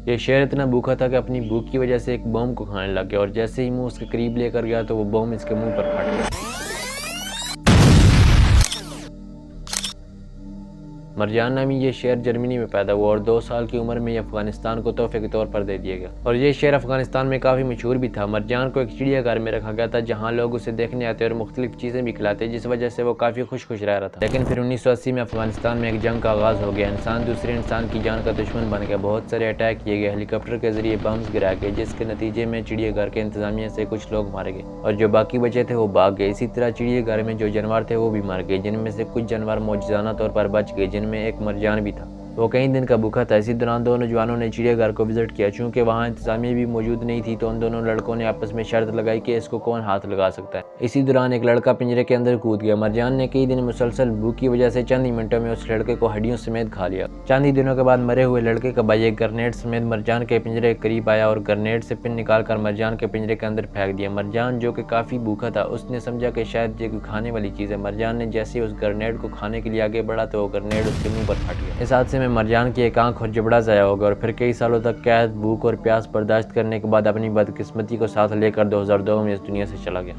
یہ شیر اتنا بھوکا تھا کہ اپنی بھوک کی وجہ سے ایک بم کو کھانے لگ گیا، اور جیسے ہی منہ اس کے قریب لے کر گیا تو وہ بم اس کے منہ پر پھٹ گیا۔ مرجان نامی یہ شیر جرمنی میں پیدا ہوا اور 2 سال کی عمر میں یہ افغانستان کو تحفے کے طور پر دے دیا گیا، اور یہ شیر افغانستان میں کافی مشہور بھی تھا۔ مرجان کو ایک چڑیا گھر میں رکھا گیا تھا جہاں لوگ اسے دیکھنے آتے اور مختلف چیزیں بھی کھلاتے، جس وجہ سے وہ کافی خوش رہ رہا تھا۔ لیکن پھر 1980 میں افغانستان میں ایک جنگ کا آغاز ہو گیا، انسان دوسرے انسان کی جان کا دشمن بن گیا، بہت سارے اٹیک کیے گئے، ہیلی کاپٹر کے ذریعے بمز گرائے گئے، جس کے نتیجے میں چڑیا گھر کے انتظامیہ سے کچھ لوگ مارے گئے اور جو باقی بچے تھے وہ بھاگ گئے۔ اسی طرح چڑیا گھر میں جو جانور تھے وہ بھی مر گئے، جن میں سے کچھ جانور معجزانہ طور پر بچ گئے، جن میں ایک مرجان بھی تھا۔ وہ کئی دن کا بھوکا تھا۔ اسی دوران 2 نوجوانوں نے چڑیا گھر کو وزٹ کیا، چونکہ وہاں انتظامیہ بھی موجود نہیں تھی تو ان دونوں لڑکوں نے آپس میں شرط لگائی کہ اس کو کون ہاتھ لگا سکتا ہے۔ اسی دوران ایک لڑکا پنجرے کے اندر کود گیا۔ مرجان نے کئی دن مسلسل بھوک کی وجہ سے چند ہی منٹوں میں اس لڑکے کو ہڈیوں سمیت کھا لیا۔ چند ہی دنوں کے بعد مرے ہوئے لڑکے کا بھائی ایک گرنیڈ سمیت مرجان کے پنجرے کے قریب آیا اور گرنیڈ سے پن نکال کر مرجان کے پنجرے کے اندر پھینک دیا۔ مرجان جو کہ کافی بھوکا تھا، اس نے سمجھا کہ شاید یہ کوئی کھانے والی چیز ہے۔ مرجان نے جیسے اس گرنیڈ کو کھانے کے لیے آگے بڑھا تو وہ گرنیڈ اس کے منہ پر پھٹ گیا۔ اس حادثے میں مرجان کی ایک آنکھ اور جبڑا ضائع ہو گیا اور پھر کئی سالوں تک قید، بھوک اور پیاس برداشت کرنے کے بعد اپنی بدقسمتی کو ساتھ لے کر 2002 میں اس دنیا سے چلا گیا۔